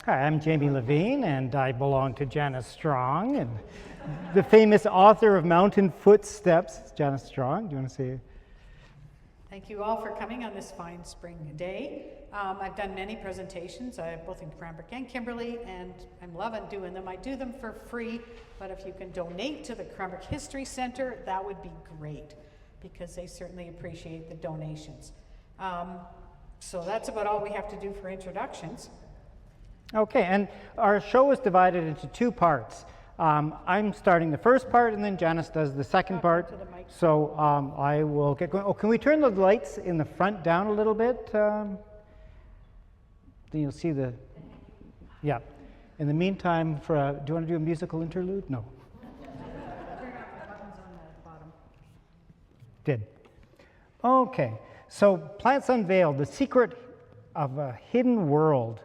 Hi, I'm Jamie Levine, and I belong to Janice Strong, and the famous author of Mountain Footsteps. Janice Strong, do you want to say? Thank you all for coming on this fine spring day. I've done many presentations, both in Cranbrook and Kimberley, and I'm loving doing them. I do them for free, but if you can donate to the Cranbrook History Center, that would be great, because they certainly appreciate the donations. So that's about all we have to do for introductions. Okay, and our show is divided into two parts. I'm starting the first part, and then Janice does the second part. So I will get going. Oh, can we turn the lights in the front down a little bit? Then you'll see the, yeah. In the meantime, do you want to do a musical interlude? No. Turn off the buttons on the bottom. Did. Okay, so Plants Unveiled, the secret of a hidden world.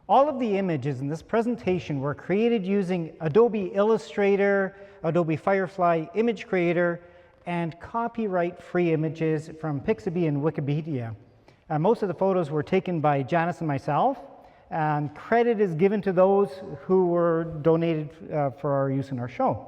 All of the images in this presentation were created using Adobe Illustrator, Adobe Firefly Image Creator, and copyright-free images from Pixabay and Wikipedia. Most of the photos were taken by Janice and myself, and credit is given to those who were donated for our use in our show.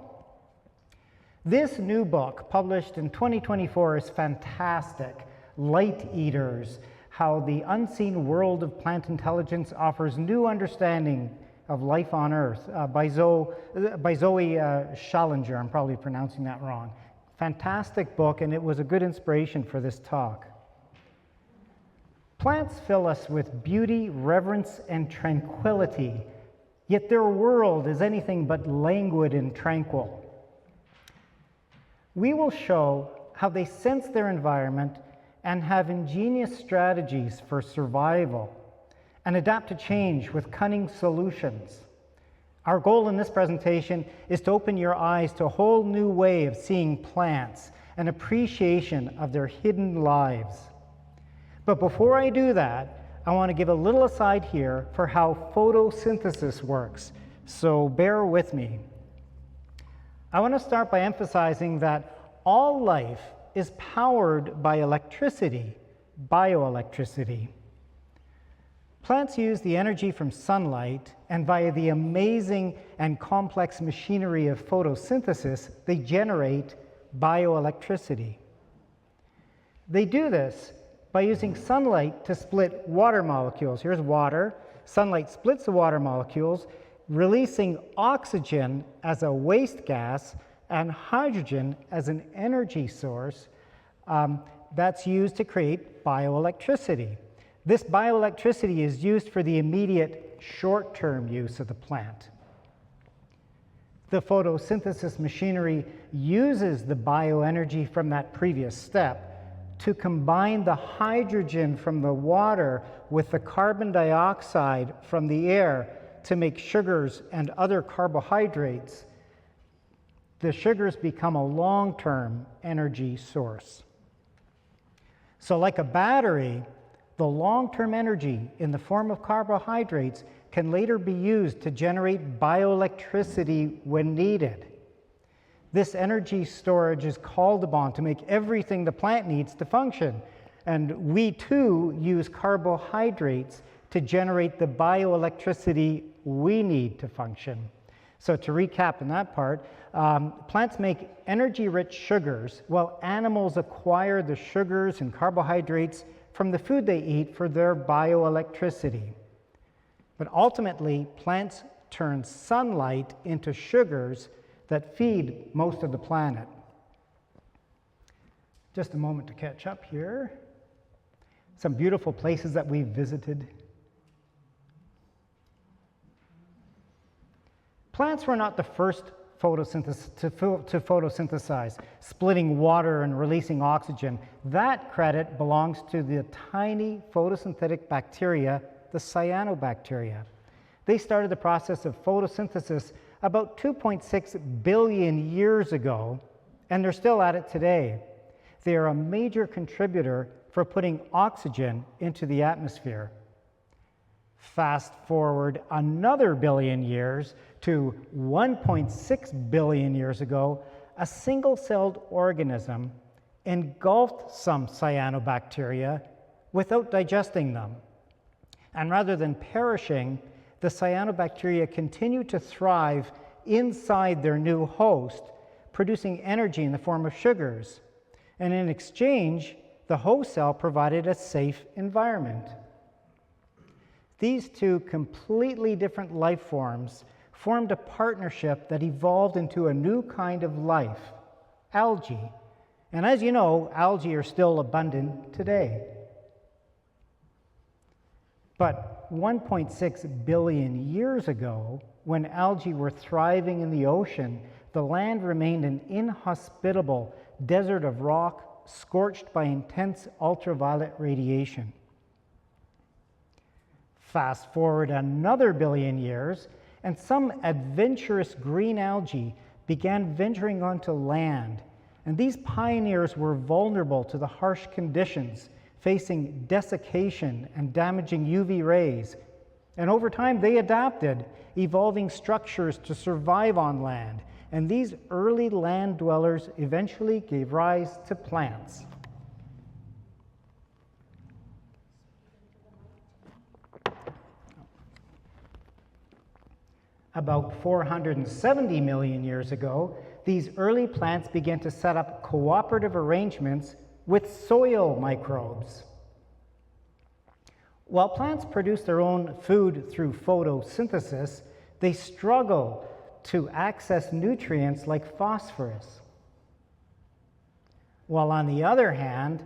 This new book, published in 2024, is fantastic. Light Eaters: How the Unseen World of Plant Intelligence Offers New Understanding of Life on Earth, by Zoe Schallinger. I'm probably pronouncing that wrong. Fantastic book, and it was a good inspiration for this talk. Plants fill us with beauty, reverence, and tranquility, yet their world is anything but languid and tranquil. We will show how they sense their environment and have ingenious strategies for survival, and adapt to change with cunning solutions. Our goal in this presentation is to open your eyes to a whole new way of seeing plants, an appreciation of their hidden lives. But before I do that, I want to give a little aside here for how photosynthesis works, so bear with me. I want to start by emphasizing that all life is powered by electricity, bioelectricity. Plants use the energy from sunlight, and via the amazing and complex machinery of photosynthesis, they generate bioelectricity. They do this by using sunlight to split water molecules. Here's water. Sunlight splits the water molecules, releasing oxygen as a waste gas and hydrogen as an energy source that's used to create bioelectricity. This bioelectricity is used for the immediate short-term use of the plant. The photosynthesis machinery uses the bioenergy from that previous step to combine the hydrogen from the water with the carbon dioxide from the air to make sugars and other carbohydrates. The sugars become a long-term energy source. So like a battery, the long-term energy in the form of carbohydrates can later be used to generate bioelectricity when needed. This energy storage is called upon to make everything the plant needs to function. And we too use carbohydrates to generate the bioelectricity we need to function. So to recap in that part, plants make energy-rich sugars, while animals acquire the sugars and carbohydrates from the food they eat for their bioelectricity. But ultimately, plants turn sunlight into sugars that feed most of the planet. Just a moment to catch up here. Some beautiful places that we've visited. Plants were not the first to photosynthesize, splitting water and releasing oxygen. That credit belongs to the tiny photosynthetic bacteria, the cyanobacteria. They started the process of photosynthesis about 2.6 billion years ago, and they're still at it today. They are a major contributor for putting oxygen into the atmosphere. Fast forward another billion years to 1.6 billion years ago, a single-celled organism engulfed some cyanobacteria without digesting them. And rather than perishing, the cyanobacteria continue to thrive inside their new host, producing energy in the form of sugars. And in exchange, the host cell provided a safe environment. These two completely different life forms formed a partnership that evolved into a new kind of life, algae. And as you know, algae are still abundant today. But 1.6 billion years ago, when algae were thriving in the ocean, the land remained an inhospitable desert of rock, scorched by intense ultraviolet radiation. Fast forward another billion years, and some adventurous green algae began venturing onto land. And these pioneers were vulnerable to the harsh conditions, facing desiccation and damaging UV rays. And over time, they adapted, evolving structures to survive on land. And these early land dwellers eventually gave rise to plants. About 470 million years ago, these early plants began to set up cooperative arrangements with soil microbes. While plants produce their own food through photosynthesis, they struggle to access nutrients like phosphorus. While on the other hand,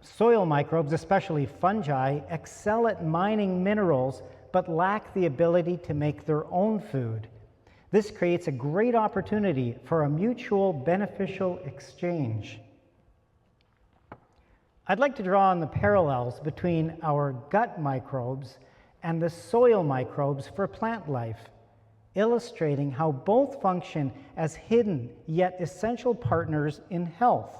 soil microbes, especially fungi, excel at mining minerals but lack the ability to make their own food. This creates a great opportunity for a mutual beneficial exchange. I'd like to draw on the parallels between our gut microbes and the soil microbes for plant life, illustrating how both function as hidden yet essential partners in health.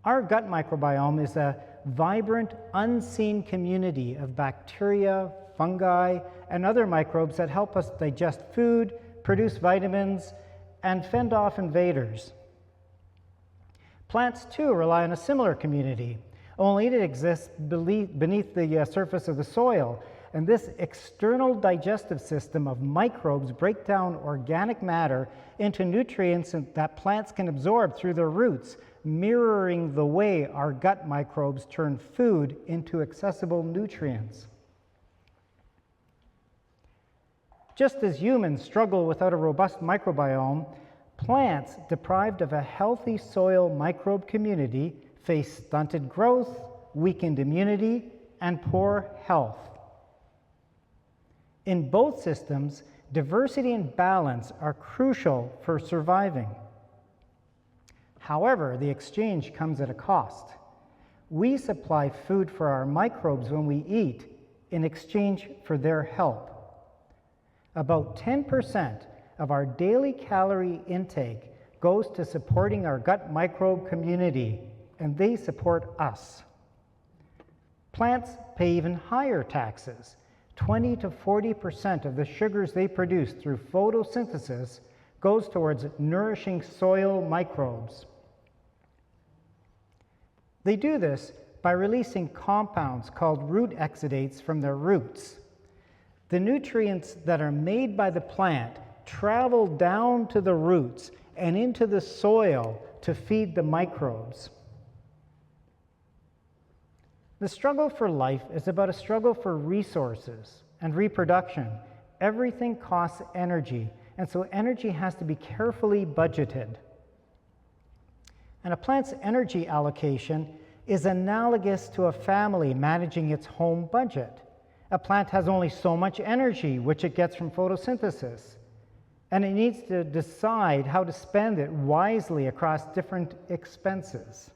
Our gut microbiome is a vibrant, unseen community of bacteria, fungi, and other microbes that help us digest food, produce vitamins, and fend off invaders. Plants, too, rely on a similar community, only it exists beneath the surface of the soil. And this external digestive system of microbes break down organic matter into nutrients that plants can absorb through their roots, mirroring the way our gut microbes turn food into accessible nutrients. Just as humans struggle without a robust microbiome, plants deprived of a healthy soil microbe community face stunted growth, weakened immunity, and poor health. In both systems, diversity and balance are crucial for surviving. However, the exchange comes at a cost. We supply food for our microbes when we eat in exchange for their help. About 10% of our daily calorie intake goes to supporting our gut microbe community, and they support us. Plants pay even higher taxes. 20 to 40% of the sugars they produce through photosynthesis goes towards nourishing soil microbes. They do this by releasing compounds called root exudates from their roots. The nutrients that are made by the plant travel down to the roots and into the soil to feed the microbes. The struggle for life is about a struggle for resources and reproduction. Everything costs energy, and so energy has to be carefully budgeted. And a plant's energy allocation is analogous to a family managing its home budget. A plant has only so much energy, which it gets from photosynthesis, and it needs to decide how to spend it wisely across different expenses.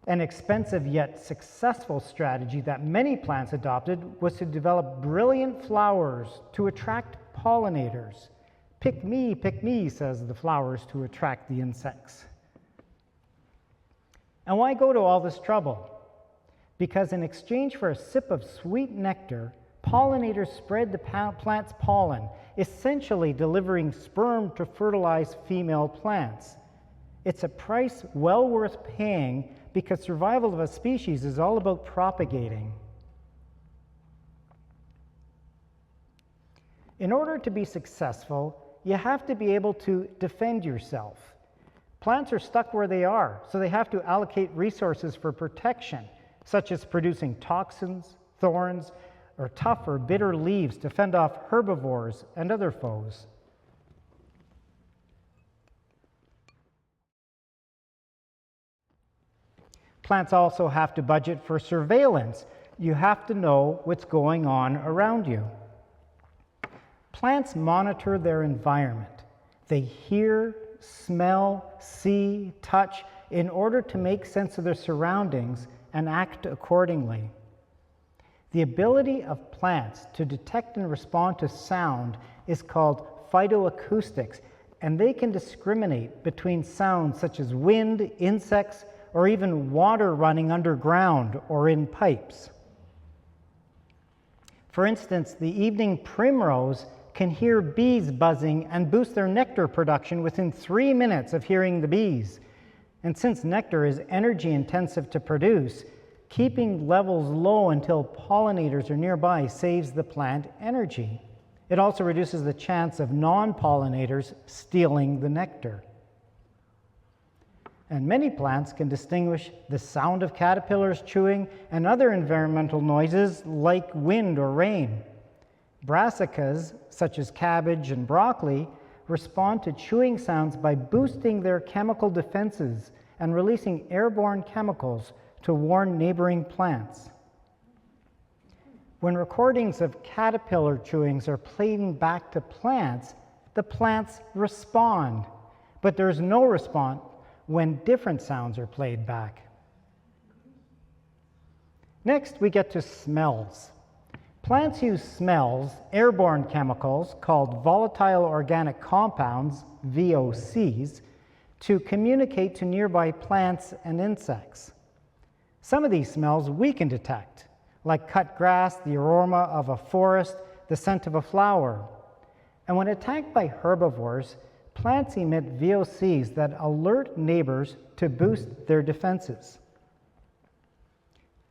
An expensive yet successful strategy that many plants adopted was to develop brilliant flowers to attract pollinators. Pick me, says the flowers to attract the insects. And why go to all this trouble? Because in exchange for a sip of sweet nectar, pollinators spread the plant's pollen, essentially delivering sperm to fertilize female plants. It's a price well worth paying because survival of a species is all about propagating. In order to be successful, you have to be able to defend yourself. Plants are stuck where they are, so they have to allocate resources for protection, such as producing toxins, thorns, or tough or bitter leaves to fend off herbivores and other foes. Plants also have to budget for surveillance. You have to know what's going on around you. Plants monitor their environment. They hear, smell, see, touch in order to make sense of their surroundings and act accordingly. The ability of plants to detect and respond to sound is called phytoacoustics, and they can discriminate between sounds such as wind, insects, or even water running underground or in pipes. For instance, the evening primrose can hear bees buzzing and boost their nectar production within 3 minutes of hearing the bees. And since nectar is energy intensive to produce, keeping levels low until pollinators are nearby saves the plant energy. It also reduces the chance of non-pollinators stealing the nectar. And many plants can distinguish the sound of caterpillars chewing and other environmental noises like wind or rain. Brassicas, such as cabbage and broccoli, respond to chewing sounds by boosting their chemical defenses and releasing airborne chemicals to warn neighboring plants. When recordings of caterpillar chewings are played back to plants, the plants respond, but there's no response when different sounds are played back. Next, we get to smells. Plants use smells, airborne chemicals called volatile organic compounds, VOCs, to communicate to nearby plants and insects. Some of these smells we can detect, like cut grass, the aroma of a forest, the scent of a flower. And when attacked by herbivores, plants emit VOCs that alert neighbors to boost their defenses.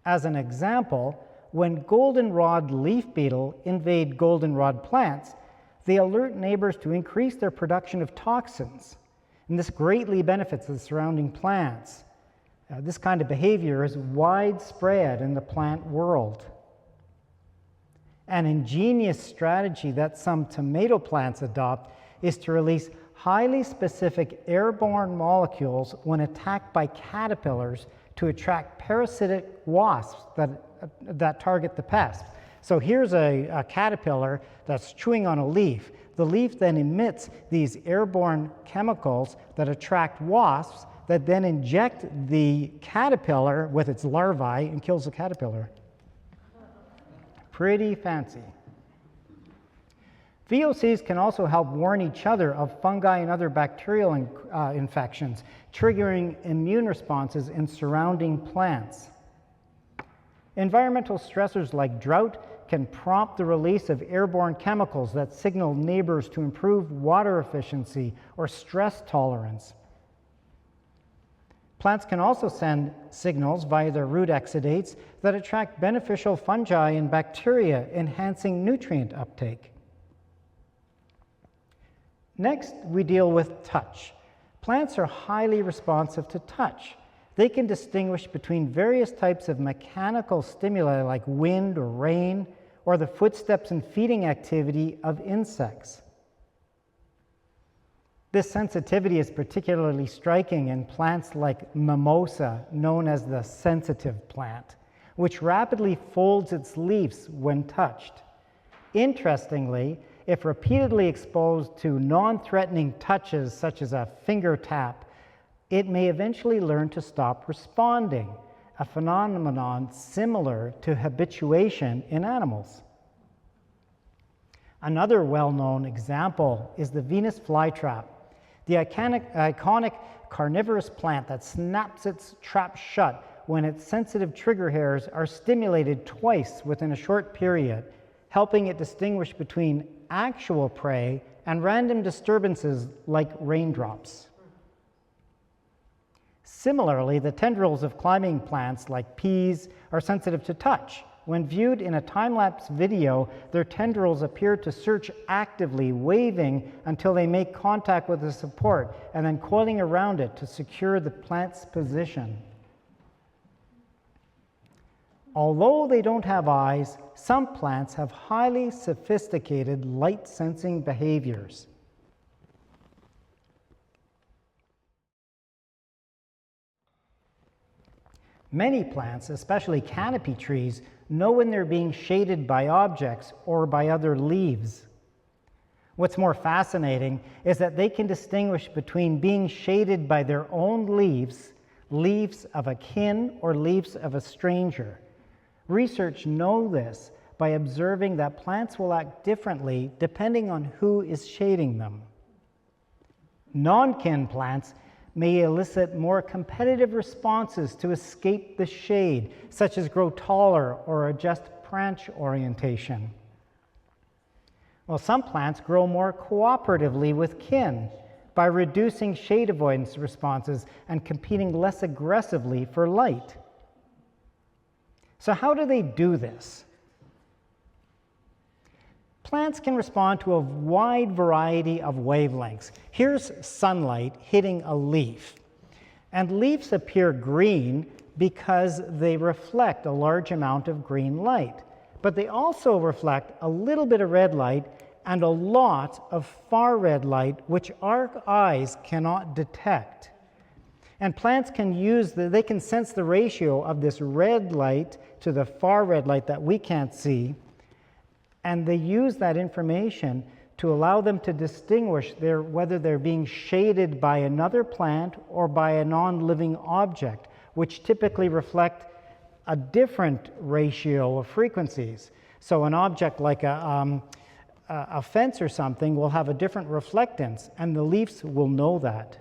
As an example, when goldenrod leaf beetle invade goldenrod plants, they alert neighbors to increase their production of toxins, and this greatly benefits the surrounding plants. This kind of behavior is widespread in the plant world. An ingenious strategy that some tomato plants adopt is to release highly specific airborne molecules when attacked by caterpillars to attract parasitic wasps that target the pest. So here's a caterpillar that's chewing on a leaf. The leaf then emits these airborne chemicals that attract wasps that then inject the caterpillar with its larvae and kills the caterpillar. Pretty fancy. VOCs can also help warn each other of fungi and other bacterial infections, triggering immune responses in surrounding plants. Environmental stressors like drought can prompt the release of airborne chemicals that signal neighbors to improve water efficiency or stress tolerance. Plants can also send signals via their root exudates that attract beneficial fungi and bacteria, enhancing nutrient uptake. Next, we deal with touch. Plants are highly responsive to touch. They can distinguish between various types of mechanical stimuli like wind or rain, or the footsteps and feeding activity of insects. This sensitivity is particularly striking in plants like mimosa, known as the sensitive plant, which rapidly folds its leaves when touched. Interestingly, if repeatedly exposed to non-threatening touches such as a finger tap, it may eventually learn to stop responding, a phenomenon similar to habituation in animals. Another well-known example is the Venus flytrap, the iconic carnivorous plant that snaps its trap shut when its sensitive trigger hairs are stimulated twice within a short period, helping it distinguish between actual prey and random disturbances like raindrops. Similarly, the tendrils of climbing plants like peas are sensitive to touch. When viewed in a time-lapse video, their tendrils appear to search actively, waving until they make contact with the support and then coiling around it to secure the plant's position. Although they don't have eyes, some plants have highly sophisticated light-sensing behaviors. Many plants, especially canopy trees, know when they're being shaded by objects or by other leaves. What's more fascinating is that they can distinguish between being shaded by their own leaves, leaves of a kin, or leaves of a stranger. Research know this by observing that plants will act differently depending on who is shading them. Non-kin plants may elicit more competitive responses to escape the shade, such as grow taller or adjust branch orientation. While some plants grow more cooperatively with kin by reducing shade avoidance responses and competing less aggressively for light. So how do they do this? Plants can respond to a wide variety of wavelengths. Here's sunlight hitting a leaf. And leaves appear green because they reflect a large amount of green light. But they also reflect a little bit of red light and a lot of far red light, which our eyes cannot detect. And plants can they can sense the ratio of this red light to the far red light that we can't see. And they use that information to allow them to distinguish whether they're being shaded by another plant or by a non-living object, which typically reflect a different ratio of frequencies. So an object like a fence or something will have a different reflectance, and the leaves will know that.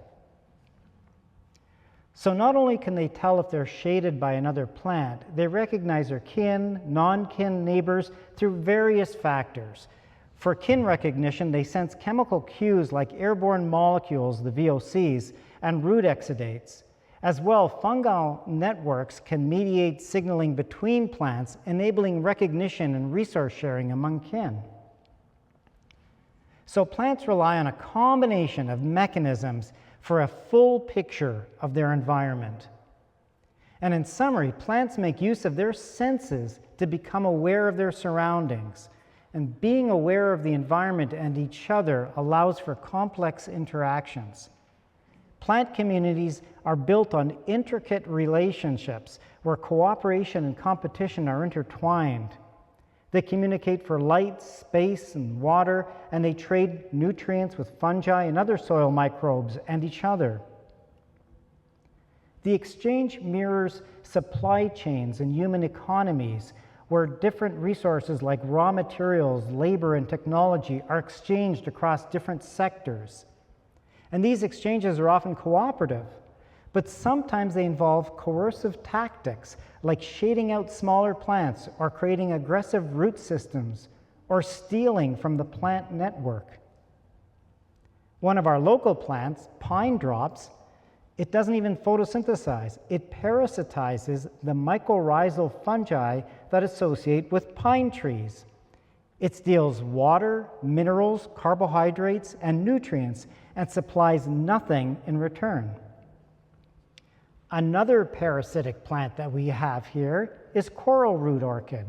So not only can they tell if they're shaded by another plant, they recognize their kin, non-kin neighbors through various factors. For kin recognition, they sense chemical cues like airborne molecules, the VOCs, and root exudates. As well, fungal networks can mediate signaling between plants, enabling recognition and resource sharing among kin. So plants rely on a combination of mechanisms for a full picture of their environment. And in summary, plants make use of their senses to become aware of their surroundings. And being aware of the environment and each other allows for complex interactions. Plant communities are built on intricate relationships where cooperation and competition are intertwined. They communicate for light, space, and water, and they trade nutrients with fungi and other soil microbes and each other. The exchange mirrors supply chains and human economies where different resources like raw materials, labor, and technology are exchanged across different sectors. And these exchanges are often cooperative, but sometimes they involve coercive tactics like shading out smaller plants or creating aggressive root systems or stealing from the plant network. One of our local plants, pine drops, it doesn't even photosynthesize. It parasitizes the mycorrhizal fungi that associate with pine trees. It steals water, minerals, carbohydrates, and nutrients and supplies nothing in return. Another parasitic plant that we have here is coral root orchid.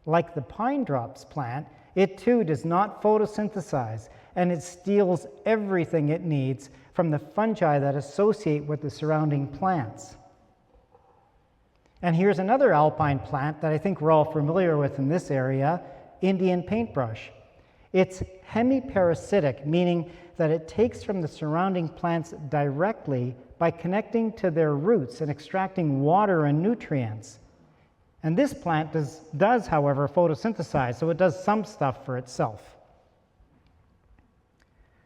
Like the pine drops plant, it too does not photosynthesize, and it steals everything it needs from the fungi that associate with the surrounding plants. And here's another alpine plant that I think we're all familiar with in this area, Indian paintbrush. It's hemiparasitic, meaning that it takes from the surrounding plants directly by connecting to their roots and extracting water and nutrients. And this plant does, however, photosynthesize, so it does some stuff for itself.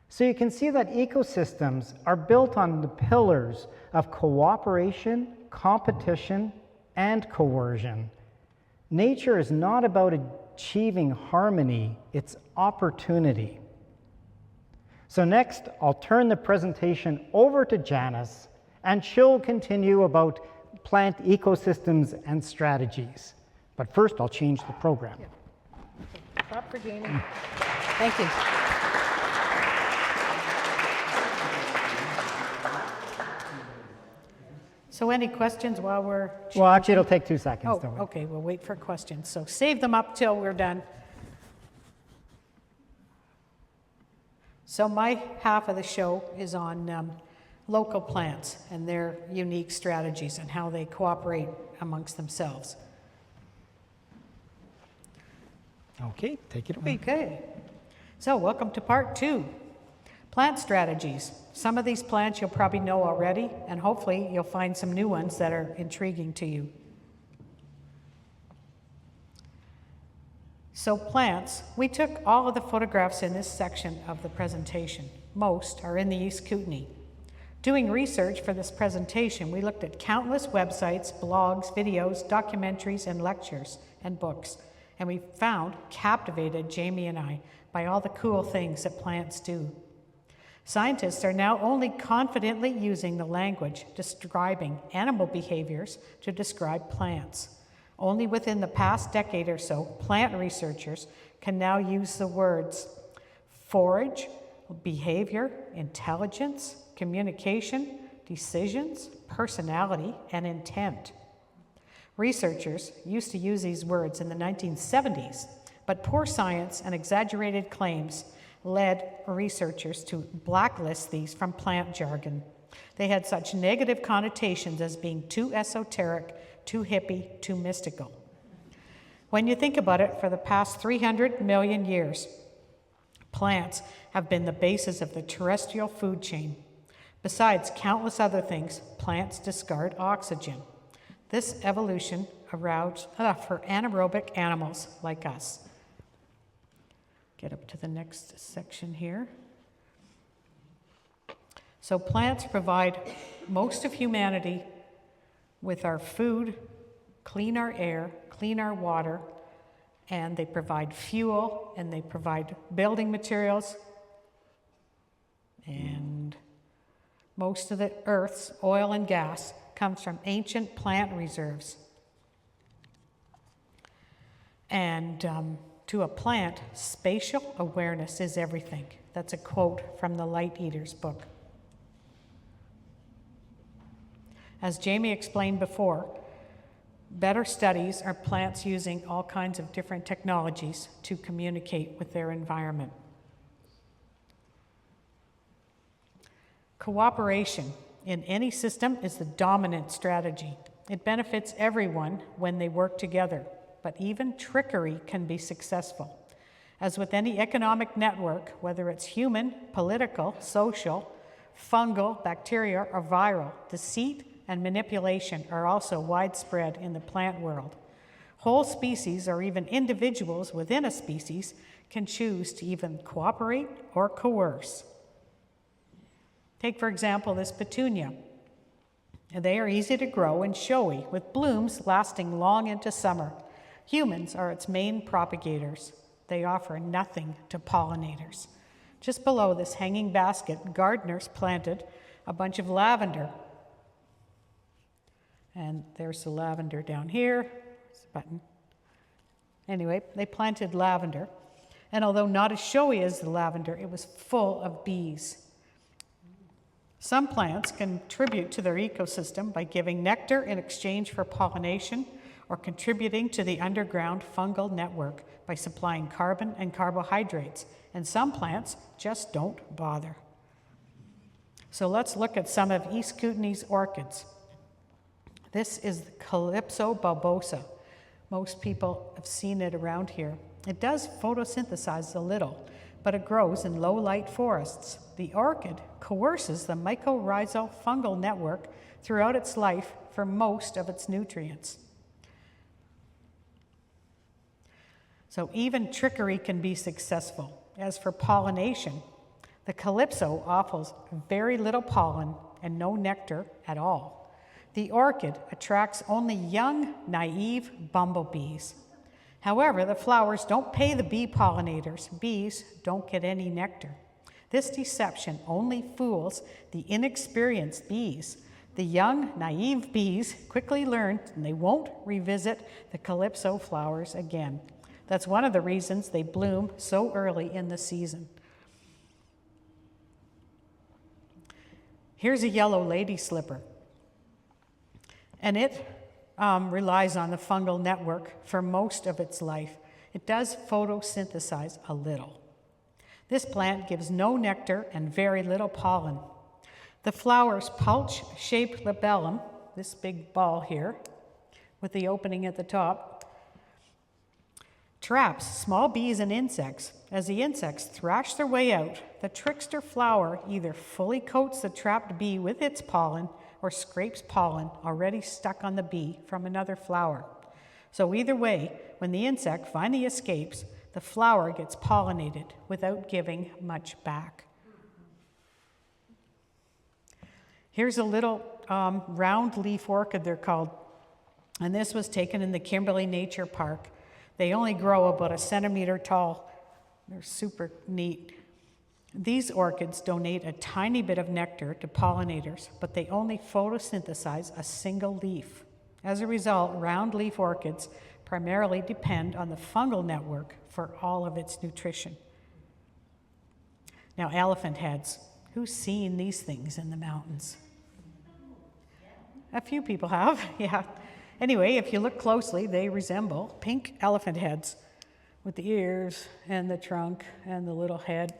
So you can see that ecosystems are built on the pillars of cooperation, competition, and coercion. Nature is not about achieving harmony, it's opportunity. So next, I'll turn the presentation over to Janice, and she'll continue about plant ecosystems and strategies. But first, I'll change the program. Stop for Jamie. Thank you. So any questions while we're... Well, actually, it'll take 2 seconds. Oh, Don't worry. okay, we'll wait for questions. So save them up till we're done. So my half of the show is on local plants and their unique strategies and how they cooperate amongst themselves. Okay, take it away. Okay, so welcome to part 2, plant strategies. Some of these plants you'll probably know already, and hopefully you'll find some new ones that are intriguing to you. So plants, we took all of the photographs in this section of the presentation. Most are in the East Kootenay. Doing research for this presentation, we looked at countless websites, blogs, videos, documentaries, and lectures and books. And we captivated Jamie and I by all the cool things that plants do. Scientists are now only confidently using the language describing animal behaviors to describe plants. Only within the past decade or so, plant researchers can now use the words forage, behavior, intelligence, communication, decisions, personality, and intent. Researchers used to use these words in the 1970s, but poor science and exaggerated claims led researchers to blacklist these from plant jargon. They had such negative connotations as being too esoteric, too hippie, too mystical. When you think about it, for the past 300 million years, plants have been the basis of the terrestrial food chain. Besides countless other things, plants discard oxygen. This evolution arose for anaerobic animals like us. Get up to the next section here. So plants provide most of humanity with our food, clean our air, clean our water, and they provide fuel, and they provide building materials, and most of the Earth's oil and gas comes from ancient plant reserves. And to a plant, spatial awareness is everything. That's a quote from the Light Eaters book. As Jamie explained before, better studies are plants using all kinds of different technologies to communicate with their environment. Cooperation in any system is the dominant strategy. It benefits everyone when they work together, but even trickery can be successful. As with any economic network, whether it's human, political, social, fungal, bacteria, or viral, deceit and manipulation are also widespread in the plant world. Whole species or even individuals within a species can choose to even cooperate or coerce. Take, for example, this petunia. They are easy to grow and showy, with blooms lasting long into summer. Humans are its main propagators. They offer nothing to pollinators. Just below this hanging basket, gardeners planted a bunch of lavender. And there's the lavender down here. There's the button. Anyway, they planted lavender. And although not as showy as the lavender, it was full of bees. Some plants contribute to their ecosystem by giving nectar in exchange for pollination, or contributing to the underground fungal network by supplying carbon and carbohydrates. And some plants just don't bother. So let's look at some of East Kootenay's orchids. This is the Calypso bulbosa. Most people have seen it around here. It does photosynthesize a little, but it grows in low-light forests. The orchid coerces the mycorrhizal fungal network throughout its life for most of its nutrients. So even trickery can be successful. As for pollination, the Calypso offers very little pollen and no nectar at all. The orchid attracts only young, naive bumblebees. However, the flowers don't pay the bee pollinators. Bees don't get any nectar. This deception only fools the inexperienced bees. The young, naive bees quickly learn they won't revisit the calypso flowers again. That's one of the reasons they bloom so early in the season. Here's a yellow lady slipper, and it relies on the fungal network for most of its life. It does photosynthesize a little. This plant gives no nectar and very little pollen. The flower's pouch-shaped labellum, this big ball here, with the opening at the top, traps small bees and insects. As the insects thrash their way out, the trickster flower either fully coats the trapped bee with its pollen or scrapes pollen already stuck on the bee from another flower. So either way, when the insect finally escapes, the flower gets pollinated without giving much back. Here's a little round leaf orchid, they're called, and this was taken in the Kimberley Nature Park. They only grow about 1 centimeter tall. They're super neat. These orchids donate a tiny bit of nectar to pollinators, but they only photosynthesize a single leaf. As a result, round leaf orchids primarily depend on the fungal network for all of its nutrition. Now, elephant heads. Who's seen these things in the mountains? A few people have, yeah. Anyway, if you look closely, they resemble pink elephant heads with the ears and the trunk and the little head.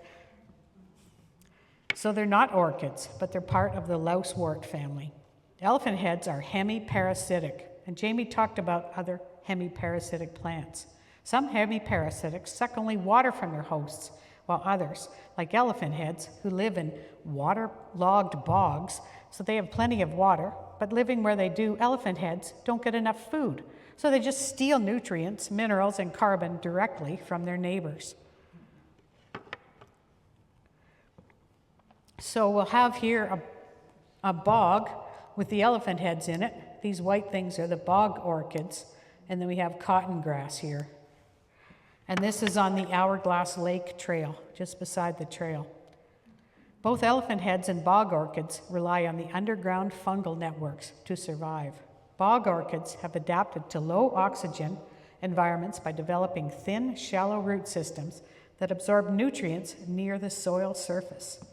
So they're not orchids, but they're part of the lousewort family. Elephant heads are hemiparasitic, and Jamie talked about other hemiparasitic plants. Some hemiparasitics suck only water from their hosts, while others, like elephant heads, who live in waterlogged bogs, so they have plenty of water, but living where they do, elephant heads don't get enough food, so they just steal nutrients, minerals, and carbon directly from their neighbors. So we'll have here a bog with the elephant heads in it. These white things are the bog orchids, and then we have cotton grass here. And this is on the Hourglass Lake Trail, just beside the trail. Both elephant heads and bog orchids rely on the underground fungal networks to survive. Bog orchids have adapted to low oxygen environments by developing thin, shallow root systems that absorb nutrients near the soil surface.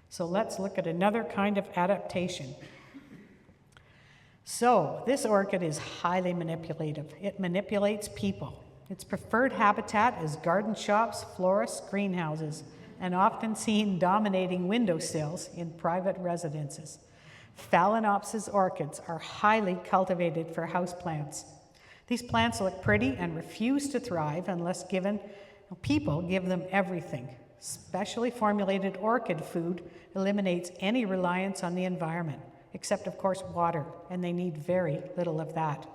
So let's look at another kind of adaptation. So this orchid is highly manipulative. It manipulates people. Its preferred habitat is garden shops, florists, greenhouses, and often seen dominating windowsills in private residences. Phalaenopsis orchids are highly cultivated for houseplants. These plants look pretty and refuse to thrive unless people give them everything. Specially formulated orchid food eliminates any reliance on the environment, except of course water, and they need very little of that.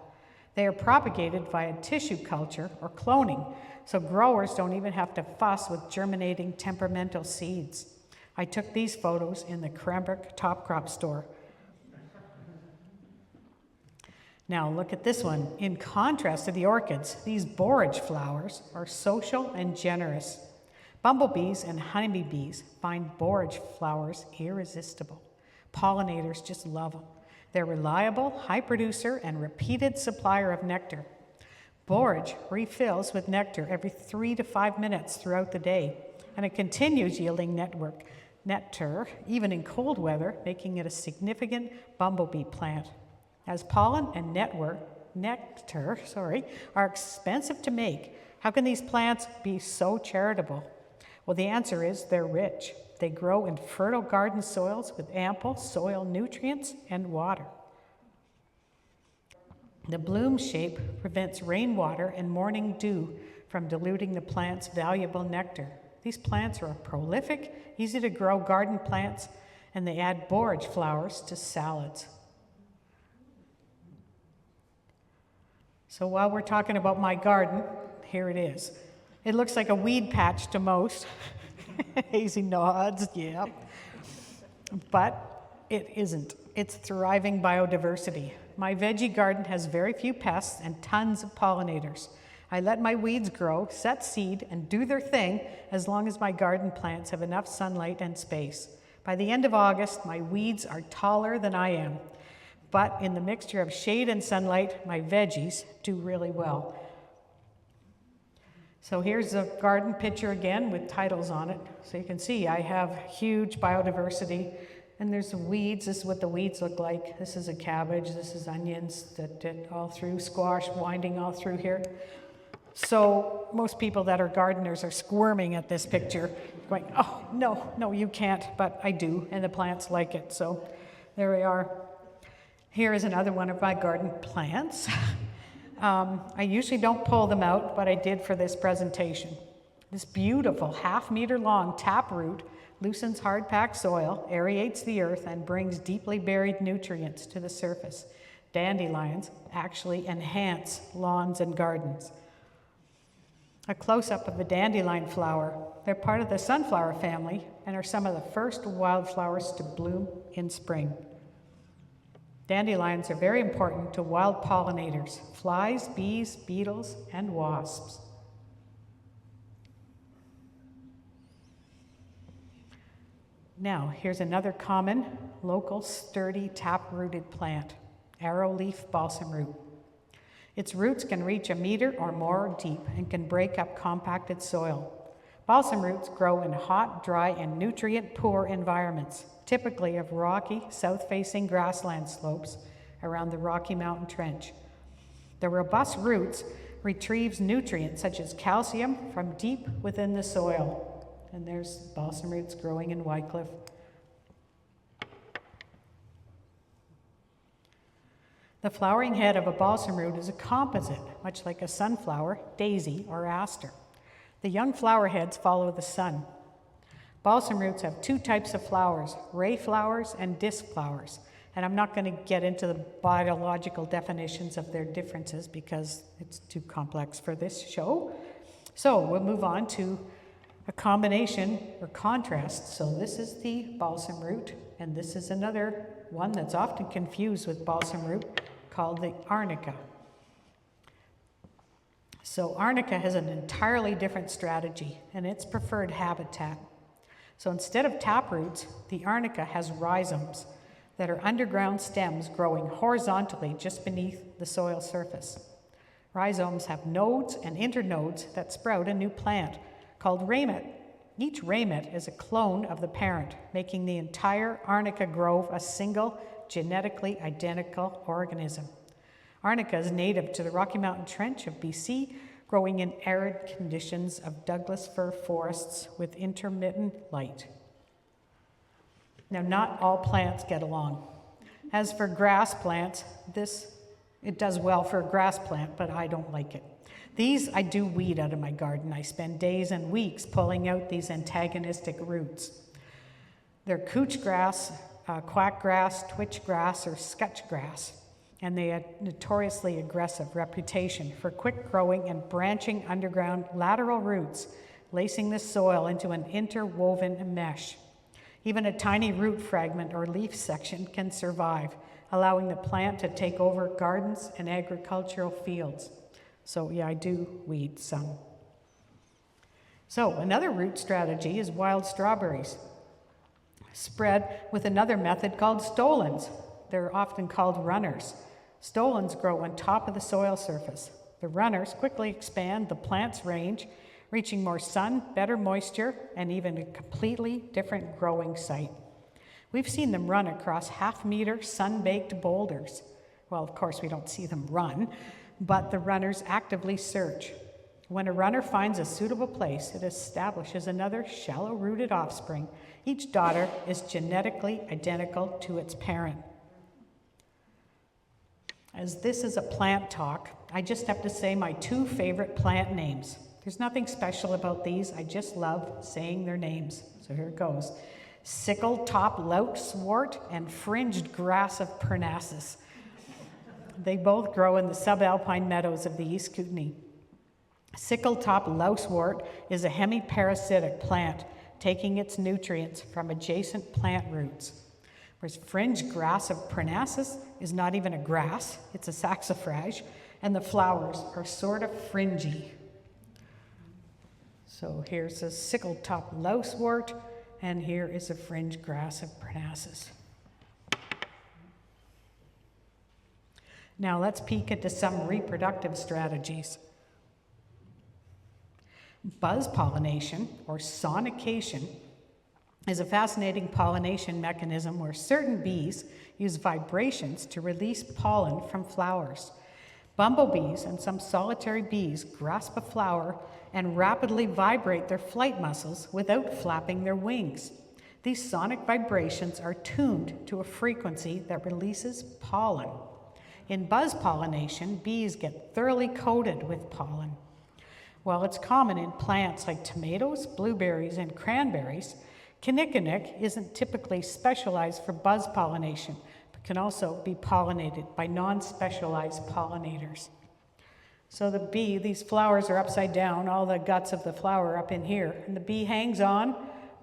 They are propagated via tissue culture or cloning, so growers don't even have to fuss with germinating temperamental seeds. I took these photos in the Cranbrook Top Crop store. Now look at this one. In contrast to the orchids, these borage flowers are social and generous. Bumblebees and honeybees find borage flowers irresistible. Pollinators just love them. They're reliable, high producer, and repeated supplier of nectar. Borage refills with nectar every 3 to 5 minutes throughout the day, and it continues yielding nectar even in cold weather, making it a significant bumblebee plant. As pollen and nectar are expensive to make, how can these plants be so charitable? Well, the answer is they're rich. They grow in fertile garden soils with ample soil nutrients and water. The bloom shape prevents rainwater and morning dew from diluting the plant's valuable nectar. These plants are prolific, easy to grow garden plants, and they add borage flowers to salads. So while we're talking about my garden, here it is. It looks like a weed patch to most. Hazy nods, yeah. But it isn't. It's thriving biodiversity. My veggie garden has very few pests and tons of pollinators. I let my weeds grow, set seed, and do their thing as long as my garden plants have enough sunlight and space. By the end of August, my weeds are taller than I am, but in the mixture of shade and sunlight, my veggies do really well. So here's a garden picture again with titles on it. So you can see I have huge biodiversity, and there's the weeds. This is what the weeds look like. This is a cabbage, this is onions that did all through, squash winding all through here. So most people that are gardeners are squirming at this picture, going, oh, no, you can't, but I do, and the plants like it. So there we are. Here is another one of my garden plants. I usually don't pull them out, but I did for this presentation. This beautiful 1/2 meter long taproot loosens hard-packed soil, aerates the earth, and brings deeply buried nutrients to the surface. Dandelions actually enhance lawns and gardens. A close-up of the dandelion flower. They're part of the sunflower family and are some of the first wildflowers to bloom in spring. Dandelions are very important to wild pollinators, flies, bees, beetles, and wasps. Now, here's another common, local, sturdy, tap-rooted plant, arrowleaf balsam root. Its roots can reach 1 meter or more deep and can break up compacted soil. Balsam roots grow in hot, dry, and nutrient-poor environments, typically of rocky, south-facing grassland slopes around the Rocky Mountain Trench. The robust roots retrieves nutrients such as calcium from deep within the soil. And there's balsam roots growing in Wycliffe. The flowering head of a balsam root is a composite, much like a sunflower, daisy, or aster. The young flower heads follow the sun. Balsam roots have 2 types of flowers, ray flowers and disc flowers. And I'm not going to get into the biological definitions of their differences because it's too complex for this show. So we'll move on to a combination or contrast. So this is the balsam root, and this is another one that's often confused with balsam root called the arnica. So arnica has an entirely different strategy and its preferred habitat. So instead of taproots, the arnica has rhizomes that are underground stems growing horizontally just beneath the soil surface. Rhizomes have nodes and internodes that sprout a new plant called ramet. Each ramet is a clone of the parent, making the entire arnica grove a single genetically identical organism. Arnica is native to the Rocky Mountain Trench of BC, growing in arid conditions of Douglas fir forests with intermittent light. Now, not all plants get along. As for grass plants, it does well for a grass plant, but I don't like it. These I do weed out of my garden. I spend days and weeks pulling out these antagonistic roots. They're couch grass, quack grass, twitch grass, or scutch grass, and they have a notoriously aggressive reputation for quick growing and branching underground lateral roots, lacing the soil into an interwoven mesh. Even a tiny root fragment or leaf section can survive, allowing the plant to take over gardens and agricultural fields. So yeah, I do weed some. So another root strategy is wild strawberries, spread with another method called stolons. They're often called runners. Stolons grow on top of the soil surface. The runners quickly expand the plant's range, reaching more sun, better moisture, and even a completely different growing site. We've seen them run across half-meter sun-baked boulders. Well, of course, we don't see them run, but the runners actively search. When a runner finds a suitable place, it establishes another shallow-rooted offspring. Each daughter is genetically identical to its parent. As this is a plant talk, I just have to say my 2 favorite plant names. There's nothing special about these. I just love saying their names. So here it goes. Sickle-top loutwort and fringed grass of Parnassus. They both grow in the subalpine meadows of the East Kootenay. Sickle-top lousewort is a hemiparasitic plant, taking its nutrients from adjacent plant roots. Whereas fringed grass of Parnassus is not even a grass, it's a saxifrage, and the flowers are sort of fringy. So here's a sickle-top lousewort, and here is a fringe grass of Parnassus. Now let's peek into some reproductive strategies. Buzz pollination, or sonication, is a fascinating pollination mechanism where certain bees use vibrations to release pollen from flowers. Bumblebees and some solitary bees grasp a flower and rapidly vibrate their flight muscles without flapping their wings. These sonic vibrations are tuned to a frequency that releases pollen. In buzz pollination, bees get thoroughly coated with pollen. While it's common in plants like tomatoes, blueberries, and cranberries, kinnikinick isn't typically specialized for buzz pollination, but can also be pollinated by non-specialized pollinators. So the bee, these flowers are upside down, all the guts of the flower are up in here, and the bee hangs on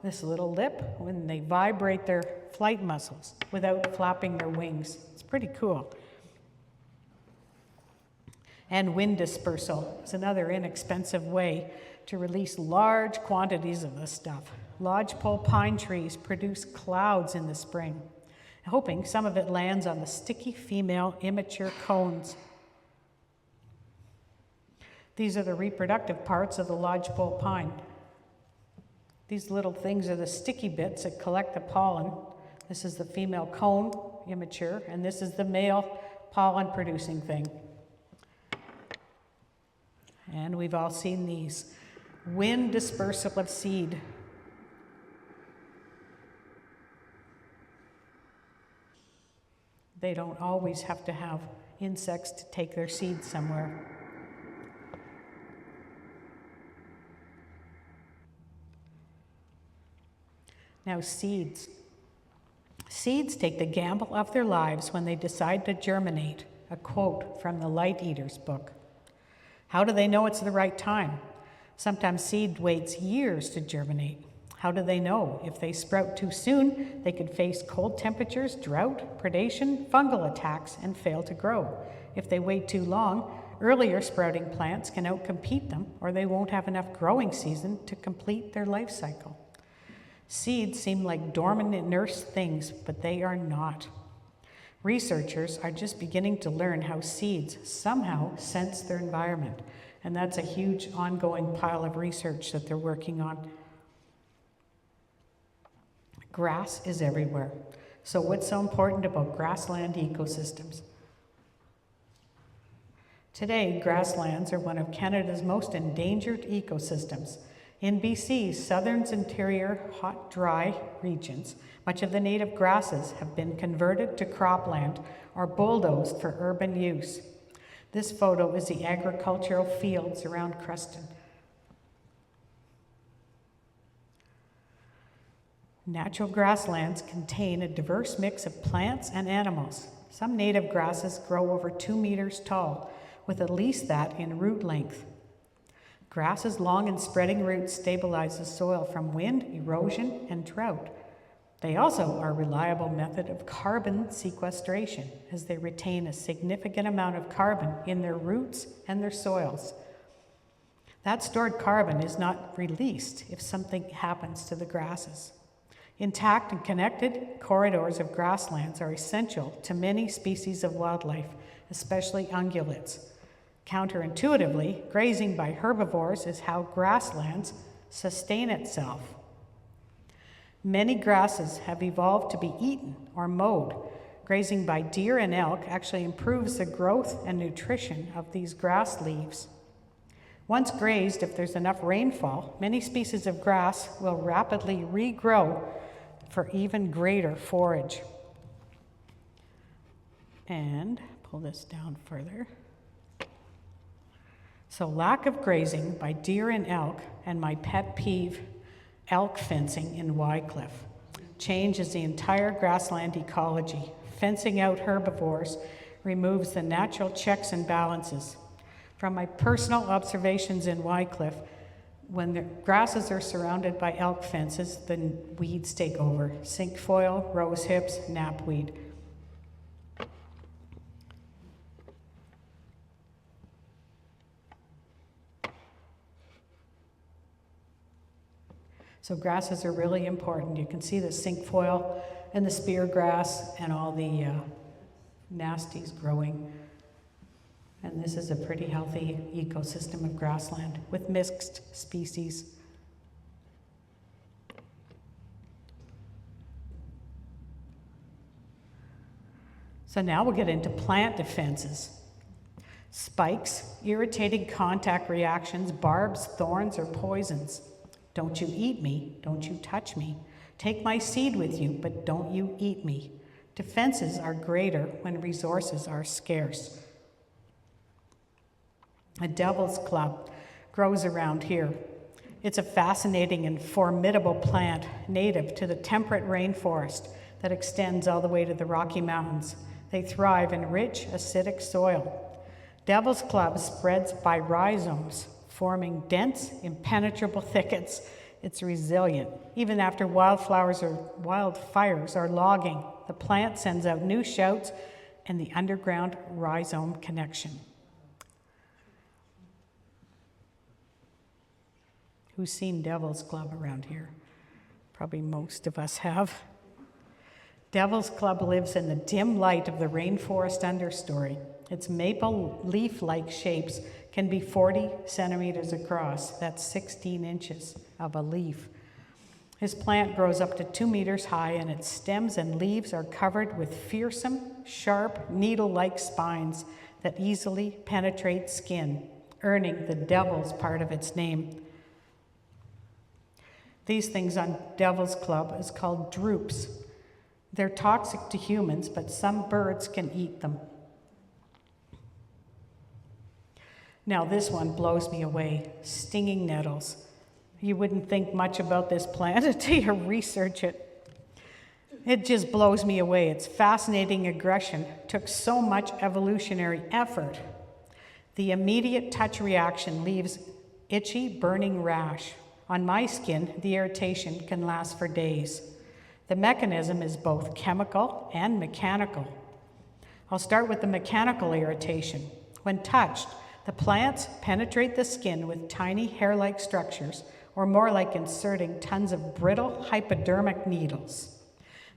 this little lip when they vibrate their flight muscles without flapping their wings. It's pretty cool. And wind dispersal is another inexpensive way to release large quantities of this stuff. Lodgepole pine trees produce clouds in the spring, hoping some of it lands on the sticky female immature cones. These are the reproductive parts of the lodgepole pine. These little things are the sticky bits that collect the pollen. This is the female cone, immature, and this is the male pollen-producing thing. And we've all seen these. Wind dispersal of seed. They don't always have to have insects to take their seeds somewhere. Now, seeds. Seeds take the gamble of their lives when they decide to germinate. A quote from the Light Eater's book. How do they know it's the right time? Sometimes seed waits years to germinate. How do they know? If they sprout too soon, they could face cold temperatures, drought, predation, fungal attacks, and fail to grow. If they wait too long, earlier sprouting plants can outcompete them, or they won't have enough growing season to complete their life cycle. Seeds seem like dormant inert things, but they are not. Researchers are just beginning to learn how seeds somehow sense their environment, and that's a huge ongoing pile of research that they're working on. Grass is everywhere. So what's so important about grassland ecosystems? Today, grasslands are one of Canada's most endangered ecosystems. In BC's southern interior, hot, dry regions, much of the native grasses have been converted to cropland or bulldozed for urban use. This photo is the agricultural fields around Creston. Natural grasslands contain a diverse mix of plants and animals. Some native grasses grow over 2 meters tall, with at least that in root length. Grass's long and spreading roots stabilize the soil from wind, erosion, and drought. They also are a reliable method of carbon sequestration, as they retain a significant amount of carbon in their roots and their soils. That stored carbon is not released if something happens to the grasses. Intact and connected corridors of grasslands are essential to many species of wildlife, especially ungulates. Counterintuitively, grazing by herbivores is how grasslands sustain itself. Many grasses have evolved to be eaten or mowed. Grazing by deer and elk actually improves the growth and nutrition of these grass leaves. Once grazed, if there's enough rainfall, many species of grass will rapidly regrow for even greater forage. And pull this down further. So lack of grazing by deer and elk, and my pet peeve, elk fencing in Wycliffe, changes the entire grassland ecology. Fencing out herbivores removes the natural checks and balances. From my personal observations in Wycliffe, when the grasses are surrounded by elk fences, the weeds take over. Cinquefoil, rose hips, knapweed. So grasses are really important. You can see the cinquefoil and the spear grass and all the nasties growing. And this is a pretty healthy ecosystem of grassland with mixed species. So now we'll get into plant defenses. Spikes, irritating contact reactions, barbs, thorns, or poisons. Don't you eat me, don't you touch me. Take my seed with you, but don't you eat me. Defenses are greater when resources are scarce. A devil's club grows around here. It's a fascinating and formidable plant native to the temperate rainforest that extends all the way to the Rocky Mountains. They thrive in rich, acidic soil. Devil's club spreads by rhizomes, forming dense, impenetrable thickets. It's resilient. Even after wildfires are logging, the plant sends out new shoots and the underground rhizome connection. Who's seen Devil's Club around here? Probably most of us have. Devil's Club lives in the dim light of the rainforest understory. Its maple leaf-like shapes can be 40 centimeters across. That's 16 inches of a leaf. This plant grows up to 2 meters high, and its stems and leaves are covered with fearsome, sharp, needle-like spines that easily penetrate skin, earning the devil's part of its name. These things on Devil's Club is called drupes. They're toxic to humans, but some birds can eat them. Now this one blows me away, stinging nettles. You wouldn't think much about this plant until you research it. It just blows me away. Its fascinating aggression took so much evolutionary effort. The immediate touch reaction leaves itchy, burning rash. On my skin, the irritation can last for days. The mechanism is both chemical and mechanical. I'll start with the mechanical irritation. When touched, the plants penetrate the skin with tiny hair-like structures, or more like inserting tons of brittle hypodermic needles.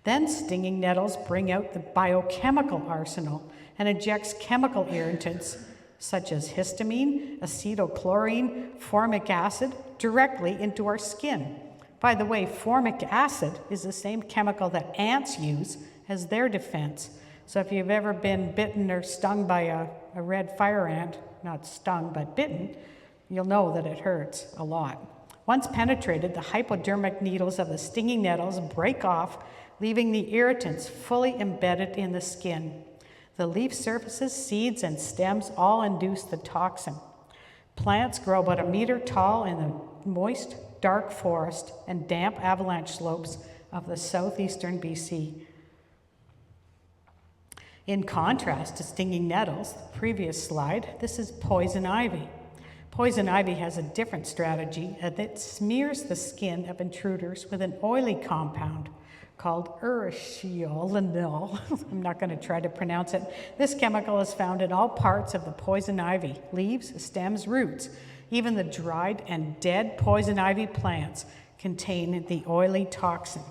Then stinging nettles bring out the biochemical arsenal and injects chemical irritants such as histamine, acetylchlorine, formic acid, directly into our skin. By the way, formic acid is the same chemical that ants use as their defense. So if you've ever been bitten or stung by a red fire ant, not stung but bitten, you'll know that it hurts a lot. Once penetrated, the hypodermic needles of the stinging nettles break off, leaving the irritants fully embedded in the skin. The leaf surfaces, seeds, and stems all induce the toxin. Plants grow about 1 meter tall in the moist, dark forest and damp avalanche slopes of the southeastern BC. In contrast to stinging nettles, the previous slide, this is poison ivy. Poison ivy has a different strategy, and it smears the skin of intruders with an oily compound called urushiol. I'm not going to try to pronounce it. This chemical is found in all parts of the poison ivy, leaves, stems, roots. Even the dried and dead poison ivy plants contain the oily toxin.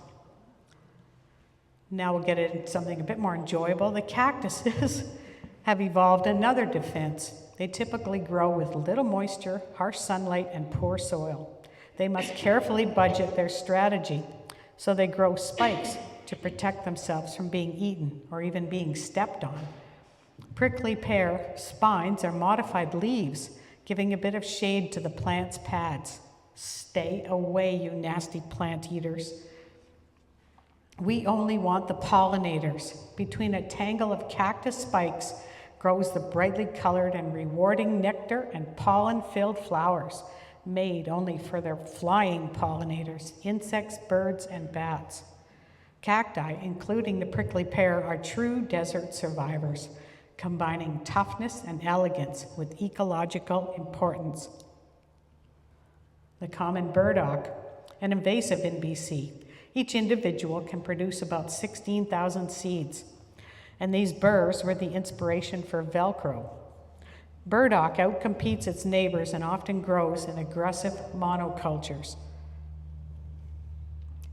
Now we'll get into something a bit more enjoyable. The cactuses have evolved another defense. They typically grow with little moisture, harsh sunlight, and poor soil. They must carefully budget their strategy, so they grow spikes to protect themselves from being eaten or even being stepped on. Prickly pear spines are modified leaves, giving a bit of shade to the plant's pads. Stay away, you nasty plant eaters. We only want the pollinators. Between a tangle of cactus spikes grows the brightly colored and rewarding nectar and pollen-filled flowers, made only for their flying pollinators, insects, birds, and bats. Cacti, including the prickly pear, are true desert survivors, combining toughness and elegance with ecological importance. The common burdock, an invasive in BC. Each individual can produce about 16,000 seeds, and these burrs were the inspiration for Velcro. Burdock outcompetes its neighbors and often grows in aggressive monocultures.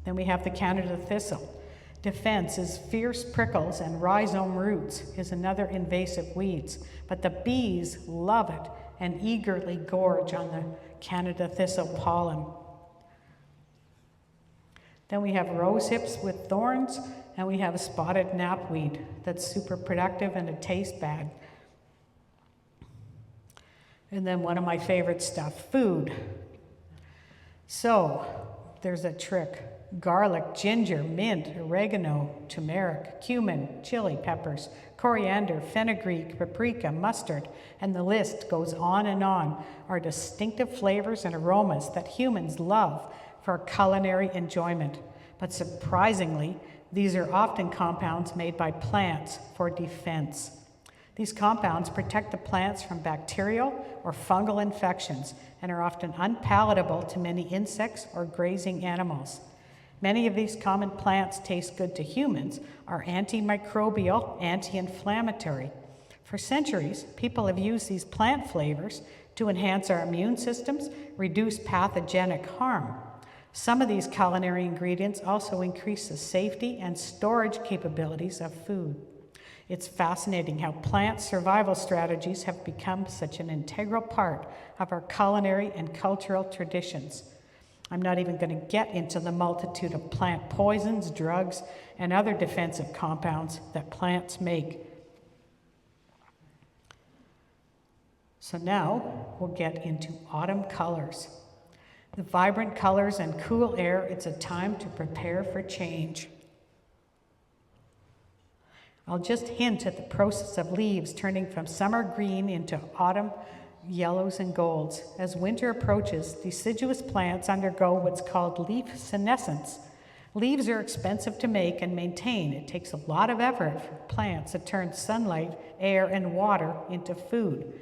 Then we have the Canada thistle. Defense is fierce prickles, and rhizome roots is another invasive weeds. But the bees love it and eagerly gorge on the Canada thistle pollen. Then we have rose hips with thorns, and we have spotted knapweed that's super productive and it tastes bad. And then one of my favorite stuff, food. So there's a trick. Garlic, ginger, mint, oregano, turmeric, cumin, chili peppers, coriander, fenugreek, paprika, mustard, and the list goes on and on, are distinctive flavors and aromas that humans love for culinary enjoyment. But surprisingly, these are often compounds made by plants for defense. These compounds protect the plants from bacterial or fungal infections and are often unpalatable to many insects or grazing animals. Many of these common plants taste good to humans, are antimicrobial, anti-inflammatory. For centuries, people have used these plant flavors to enhance our immune systems, reduce pathogenic harm. Some of these culinary ingredients also increase the safety and storage capabilities of food. It's fascinating how plant survival strategies have become such an integral part of our culinary and cultural traditions. I'm not even going to get into the multitude of plant poisons, drugs, and other defensive compounds that plants make. So now we'll get into autumn colors. The vibrant colors and cool air, it's a time to prepare for change. I'll just hint at the process of leaves turning from summer green into autumn yellows and golds. As winter approaches, deciduous plants undergo what's called leaf senescence. Leaves are expensive to make and maintain. It takes a lot of effort for plants to turn sunlight, air, and water into food.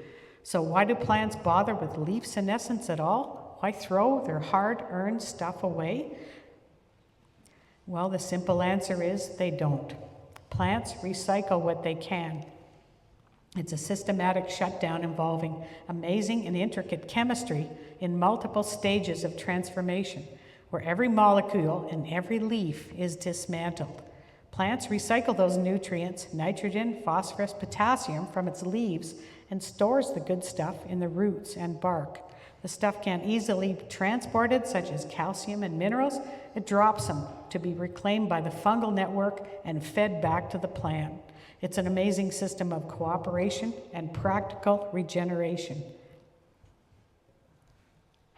So why do plants bother with leaf senescence at all? Why throw their hard-earned stuff away? Well, the simple answer is they don't. Plants recycle what they can. It's a systematic shutdown involving amazing and intricate chemistry in multiple stages of transformation, where every molecule in every leaf is dismantled. Plants recycle those nutrients, nitrogen, phosphorus, potassium, from its leaves and stores the good stuff in the roots and bark. The stuff can't easily be transported, such as calcium and minerals. It drops them to be reclaimed by the fungal network and fed back to the plant. It's an amazing system of cooperation and practical regeneration.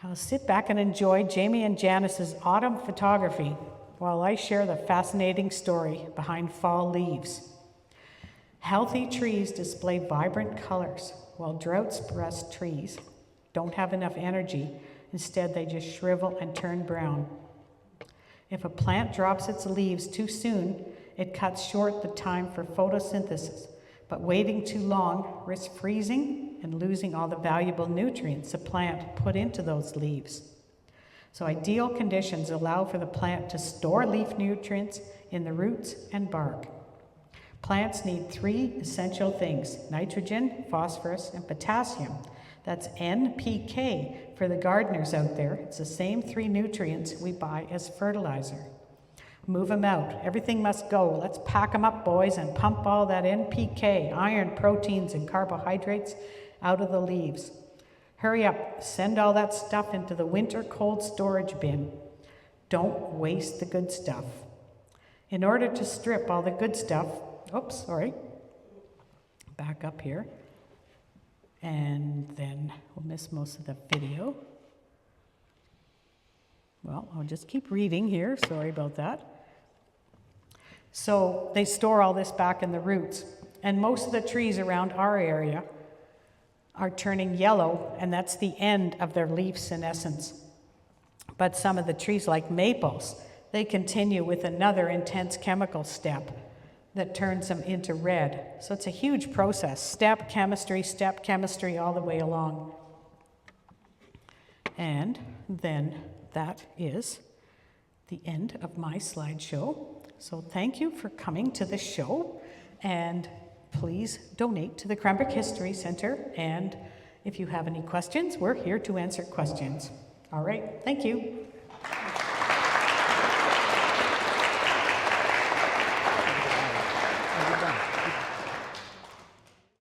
I'll sit back and enjoy Jamie and Janice's autumn photography while I share the fascinating story behind fall leaves. Healthy trees display vibrant colors, while drought-stressed trees don't have enough energy. Instead, they just shrivel and turn brown. If a plant drops its leaves too soon, it cuts short the time for photosynthesis, but waiting too long risks freezing and losing all the valuable nutrients the plant put into those leaves. So ideal conditions allow for the plant to store leaf nutrients in the roots and bark. Plants need 3 essential things: nitrogen, phosphorus, and potassium. That's NPK for the gardeners out there. It's the same 3 nutrients we buy as fertilizer. Move them out. Everything must go. Let's pack them up, boys, and pump all that NPK, iron, proteins, and carbohydrates out of the leaves. Hurry up. Send all that stuff into the winter cold storage bin. Don't waste the good stuff. In order to strip all the good stuff, back up here, and then we'll miss most of the video. Well, I'll just keep reading here. Sorry about that. So they store all this back in the roots, and most of the trees around our area are turning yellow, and that's the end of their leaf senescence. But some of the trees, like maples, they continue with another intense chemical step that turns them into red. So it's a huge process, step chemistry, all the way along. And then that is the end of my slideshow. So thank you for coming to the show, and please donate to the Cranbrook History Center. And if you have any questions, we're here to answer questions. All right, thank you.